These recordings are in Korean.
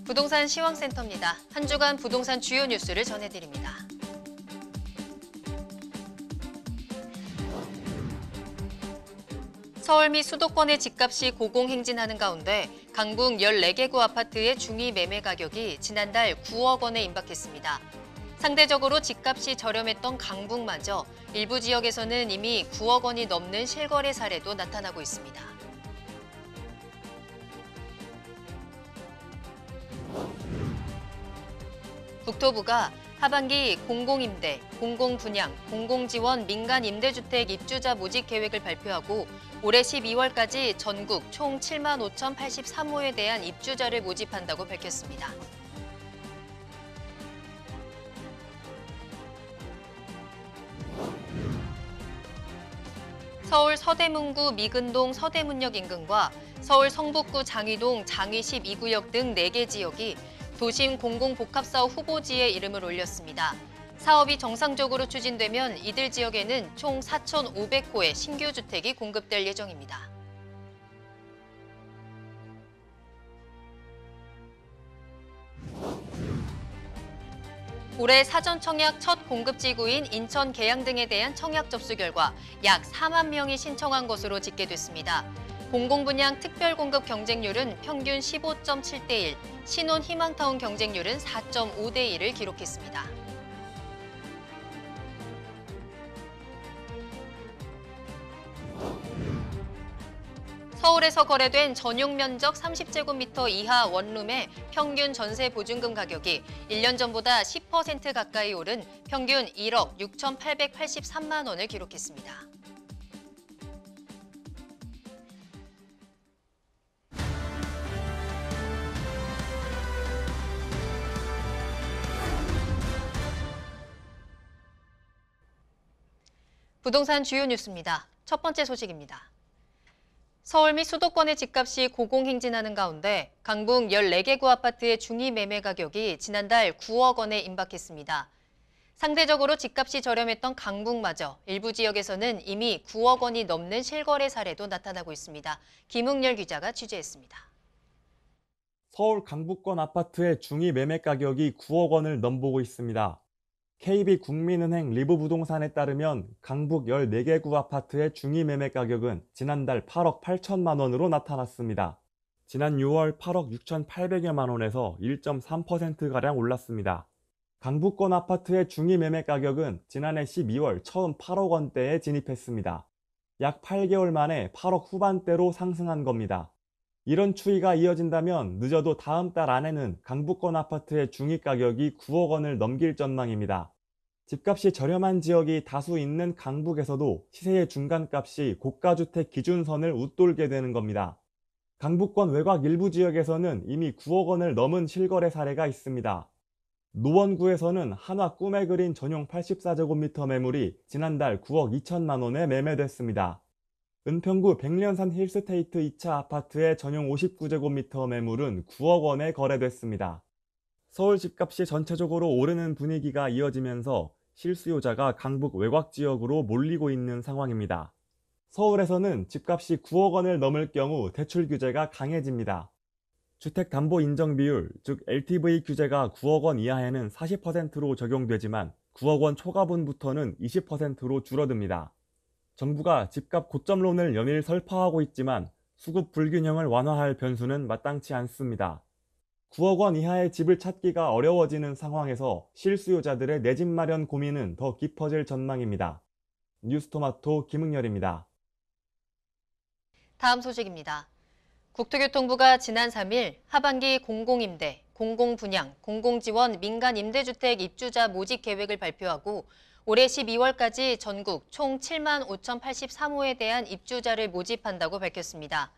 부동산 시황센터입니다. 한 주간 부동산 주요 뉴스를 전해드립니다. 서울 및 수도권의 집값이 고공행진하는 가운데 강북 14개 구 아파트의 중위 매매 가격이 지난달 9억 원에 임박했습니다. 상대적으로 집값이 저렴했던 강북마저 일부 지역에서는 이미 9억 원이 넘는 실거래 사례도 나타나고 있습니다. 국토부가 하반기 공공임대, 공공분양, 공공지원 민간 임대주택 입주자 모집 계획을 발표하고 올해 12월까지 전국 총 7만 5,083호에 대한 입주자를 모집한다고 밝혔습니다. 서울 서대문구 미근동 서대문역 인근과 서울 성북구 장위동 장위 12구역 등 4개 지역이 도심 공공복합사업 후보지에 이름을 올렸습니다. 사업이 정상적으로 추진되면 이들 지역에는 총 4,500호의 신규 주택이 공급될 예정입니다. 올해 사전 청약 첫 공급지구인 인천 계양 등에 대한 청약 접수 결과 약 4만 명이 신청한 것으로 집계됐습니다. 공공분양 특별공급 경쟁률은 평균 15.7대 1, 신혼 희망타운 경쟁률은 4.5대 1을 기록했습니다. 서울에서 거래된 전용 면적 30제곱미터 이하 원룸의 평균 전세 보증금 가격이 1년 전보다 10% 가까이 오른 평균 1억 6,883만 원을 기록했습니다. 부동산 주요 뉴스입니다. 첫 번째 소식입니다. 서울 및 수도권의 집값이 고공행진하는 가운데 강북 14개 구 아파트의 중위 매매 가격이 지난달 9억 원에 임박했습니다. 상대적으로 집값이 저렴했던 강북마저 일부 지역에서는 이미 9억 원이 넘는 실거래 사례도 나타나고 있습니다. 김웅열 기자가 취재했습니다. 서울 강북권 아파트의 중위 매매 가격이 9억 원을 넘보고 있습니다. KB국민은행 리브부동산에 따르면 강북 14개 구 아파트의 중위 매매 가격은 지난달 8억 8천만 원으로 나타났습니다. 지난 6월 8억 6,800여만 원에서 1.3%가량 올랐습니다. 강북권 아파트의 중위 매매 가격은 지난해 12월 처음 8억 원대에 진입했습니다. 약 8개월 만에 8억 후반대로 상승한 겁니다. 이런 추이가 이어진다면 늦어도 다음 달 안에는 강북권 아파트의 중위 가격이 9억 원을 넘길 전망입니다. 집값이 저렴한 지역이 다수 있는 강북에서도 시세의 중간값이 고가주택 기준선을 웃돌게 되는 겁니다. 강북권 외곽 일부 지역에서는 이미 9억 원을 넘은 실거래 사례가 있습니다. 노원구에서는 한화 꿈에 그린 전용 84제곱미터 매물이 지난달 9억 2천만 원에 매매됐습니다. 은평구 백련산 힐스테이트 2차 아파트의 전용 59제곱미터 매물은 9억 원에 거래됐습니다. 서울 집값이 전체적으로 오르는 분위기가 이어지면서 실수요자가 강북 외곽 지역으로 몰리고 있는 상황입니다. 서울에서는 집값이 9억 원을 넘을 경우 대출 규제가 강해집니다. 주택담보인정비율, 즉 LTV 규제가 9억 원 이하에는 40%로 적용되지만 9억 원 초과분부터는 20%로 줄어듭니다. 정부가 집값 고점론을 연일 설파하고 있지만 수급 불균형을 완화할 변수는 마땅치 않습니다. 9억 원 이하의 집을 찾기가 어려워지는 상황에서 실수요자들의 내 집 마련 고민은 더 깊어질 전망입니다. 뉴스토마토 김흥열입니다. 다음 소식입니다. 국토교통부가 지난 3일 하반기 공공임대, 공공분양, 공공지원 민간 임대주택 입주자 모집 계획을 발표하고 올해 12월까지 전국 총 7만 5,083호에 대한 입주자를 모집한다고 밝혔습니다.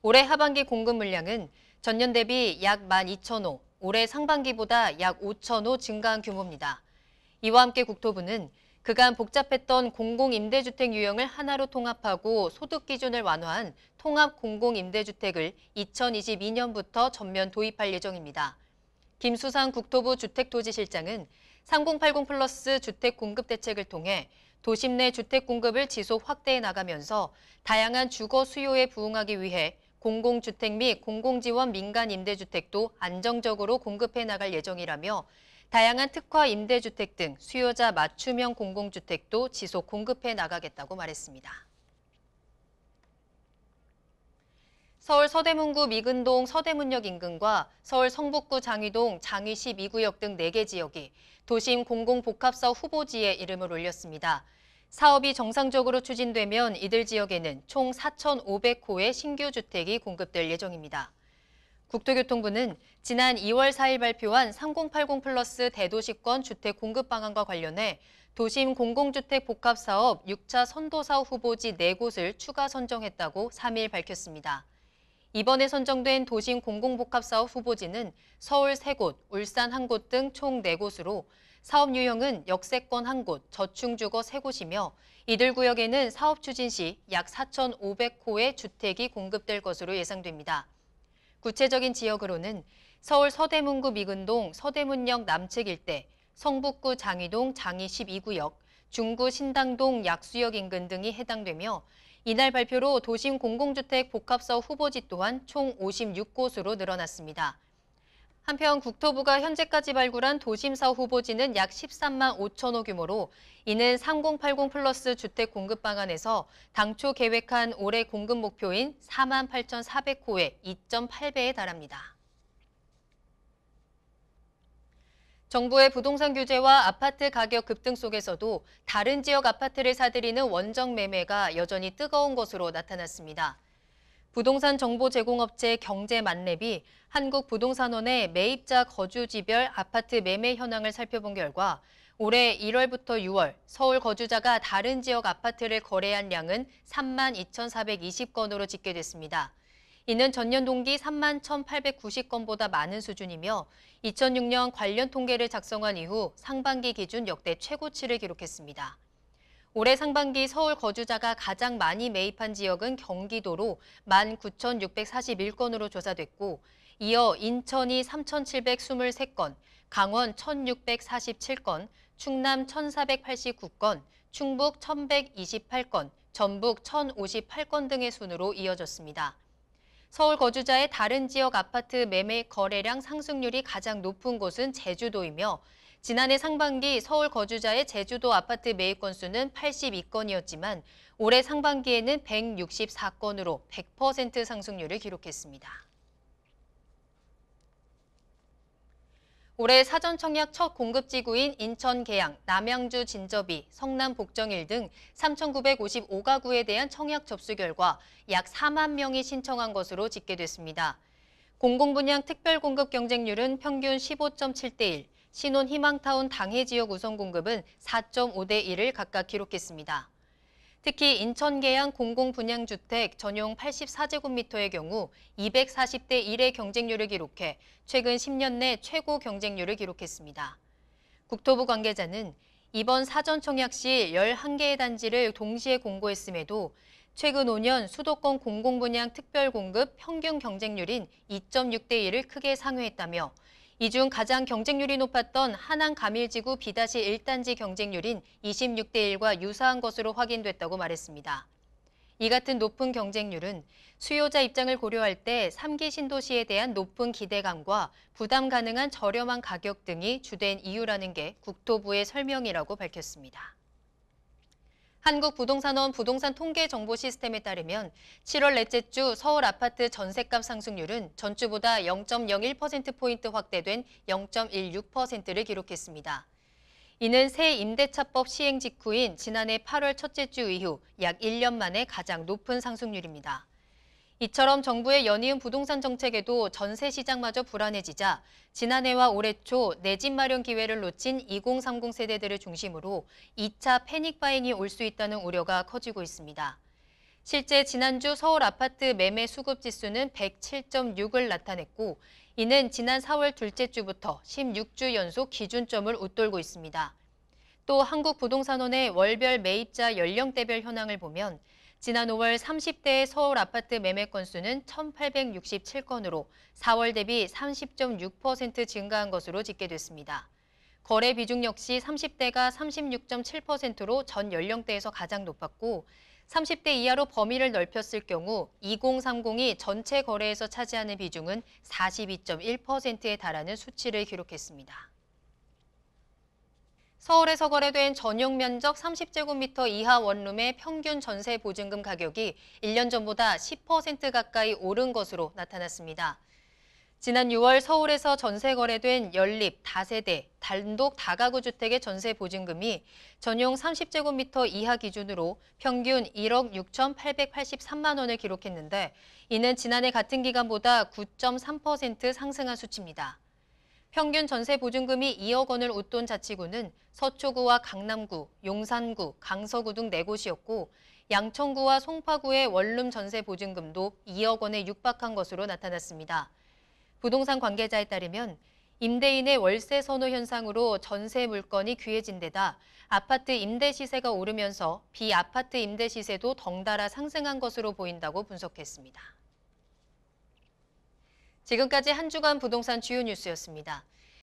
올해 하반기 공급 물량은 전년 대비 약 12,000호, 올해 상반기보다 약 5,000호 증가한 규모입니다. 이와 함께 국토부는 그간 복잡했던 공공임대주택 유형을 하나로 통합하고 소득 기준을 완화한 통합 공공임대주택을 2022년부터 전면 도입할 예정입니다. 김수상 국토부 주택토지실장은 3080 플러스 주택 공급 대책을 통해 도심 내 주택 공급을 지속 확대해 나가면서 다양한 주거 수요에 부응하기 위해 공공주택 및 공공지원 민간 임대주택도 안정적으로 공급해 나갈 예정이라며 다양한 특화 임대주택 등 수요자 맞춤형 공공주택도 지속 공급해 나가겠다고 말했습니다. 서울 서대문구 미근동 서대문역 인근과 서울 성북구 장위동 장위 12구역 등 4개 지역이 도심 공공복합사업 후보지에 이름을 올렸습니다. 사업이 정상적으로 추진되면 이들 지역에는 총 4,500호의 신규 주택이 공급될 예정입니다. 국토교통부는 지난 2월 4일 발표한 3080 플러스 대도시권 주택 공급 방안과 관련해 도심 공공주택 복합사업 6차 선도사업 후보지 4곳을 추가 선정했다고 3일 밝혔습니다. 이번에 선정된 도심 공공복합사업 후보지는 서울 3곳, 울산 1곳 등 총 4곳으로 사업 유형은 역세권 1곳, 저층주거 3곳이며 이들 구역에는 사업 추진 시 약 4,500호의 주택이 공급될 것으로 예상됩니다. 구체적인 지역으로는 서울 서대문구 미근동 서대문역 남측 일대, 성북구 장위동 장위 12구역, 중구 신당동 약수역 인근 등이 해당되며 이날 발표로 도심 공공주택 복합사업 후보지 또한 총 56곳으로 늘어났습니다. 한편 국토부가 현재까지 발굴한 도심사업 후보지는 약 13만 5천 호 규모로 이는 3080 플러스 주택 공급 방안에서 당초 계획한 올해 공급 목표인 4만 8,400호의 2.8배에 달합니다. 정부의 부동산 규제와 아파트 가격 급등 속에서도 다른 지역 아파트를 사들이는 원정 매매가 여전히 뜨거운 것으로 나타났습니다. 부동산 정보 제공업체 경제만렙이 한국부동산원의 매입자 거주지별 아파트 매매 현황을 살펴본 결과 올해 1월부터 6월 서울 거주자가 다른 지역 아파트를 거래한 양은 3만 2,420건으로 집계됐습니다. 이는 전년 동기 3만 1,890건보다 많은 수준이며 2006년 관련 통계를 작성한 이후 상반기 기준 역대 최고치를 기록했습니다. 올해 상반기 서울 거주자가 가장 많이 매입한 지역은 경기도로 19,641건으로 조사됐고 이어 인천이 3,723건, 강원 1,647건, 충남 1,489건, 충북 1,128건, 전북 1,058건 등의 순으로 이어졌습니다. 서울 거주자의 다른 지역 아파트 매매 거래량 상승률이 가장 높은 곳은 제주도이며 지난해 상반기 서울 거주자의 제주도 아파트 매입 건수는 82건이었지만 올해 상반기에는 164건으로 100% 상승률을 기록했습니다. 올해 사전 청약 첫 공급지구인 인천 계양, 남양주 진접이, 성남 복정일 등 3,955가구에 대한 청약 접수 결과 약 4만 명이 신청한 것으로 집계됐습니다. 공공분양 특별공급 경쟁률은 평균 15.7대 1, 신혼 희망타운 당해 지역 우선 공급은 4.5대 1을 각각 기록했습니다. 특히 인천 계양 공공분양주택 전용 84제곱미터의 경우 240대 1의 경쟁률을 기록해 최근 10년 내 최고 경쟁률을 기록했습니다. 국토부 관계자는 이번 사전 청약 시 11개의 단지를 동시에 공고했음에도 최근 5년 수도권 공공분양 특별공급 평균 경쟁률인 2.6대 1을 크게 상회했다며 이 중 가장 경쟁률이 높았던 하남 가밀지구 B-1단지 경쟁률인 26대 1과 유사한 것으로 확인됐다고 말했습니다. 이 같은 높은 경쟁률은 수요자 입장을 고려할 때 3기 신도시에 대한 높은 기대감과 부담 가능한 저렴한 가격 등이 주된 이유라는 게 국토부의 설명이라고 밝혔습니다. 한국부동산원 부동산 통계 정보 시스템에 따르면 7월 넷째 주 서울 아파트 전셋값 상승률은 전주보다 0.01%포인트 확대된 0.16%를 기록했습니다. 이는 새 임대차법 시행 직후인 지난해 8월 첫째 주 이후 약 1년 만에 가장 높은 상승률입니다. 이처럼 정부의 연이은 부동산 정책에도 전세 시장마저 불안해지자 지난해와 올해 초 내 집 마련 기회를 놓친 2030 세대들을 중심으로 2차 패닉 바잉이 올 수 있다는 우려가 커지고 있습니다. 실제 지난주 서울 아파트 매매 수급 지수는 107.6을 나타냈고 이는 지난 4월 둘째 주부터 16주 연속 기준점을 웃돌고 있습니다. 또 한국부동산원의 월별 매입자 연령대별 현황을 보면 지난 5월 30대의 서울 아파트 매매 건수는 1,867건으로 4월 대비 30.6% 증가한 것으로 집계됐습니다. 거래 비중 역시 30대가 36.7%로 전 연령대에서 가장 높았고 30대 이하로 범위를 넓혔을 경우 2030이 전체 거래에서 차지하는 비중은 42.1%에 달하는 수치를 기록했습니다. 서울에서 거래된 전용 면적 30제곱미터 이하 원룸의 평균 전세 보증금 가격이 1년 전보다 10% 가까이 오른 것으로 나타났습니다. 지난 6월 서울에서 전세 거래된 연립, 다세대, 단독 다가구 주택의 전세 보증금이 전용 30제곱미터 이하 기준으로 평균 1억 6,883만 원을 기록했는데 이는 지난해 같은 기간보다 9.3% 상승한 수치입니다. 평균 전세 보증금이 2억 원을 웃돈 자치구는 서초구와 강남구, 용산구, 강서구 등 4곳이었고 양천구와 송파구의 원룸 전세 보증금도 2억 원에 육박한 것으로 나타났습니다. 부동산 관계자에 따르면 임대인의 월세 선호 현상으로 전세 물건이 귀해진 데다 아파트 임대 시세가 오르면서 비아파트 임대 시세도 덩달아 상승한 것으로 보인다고 분석했습니다. 지금까지 한 주간 부동산 주요 뉴스였습니다.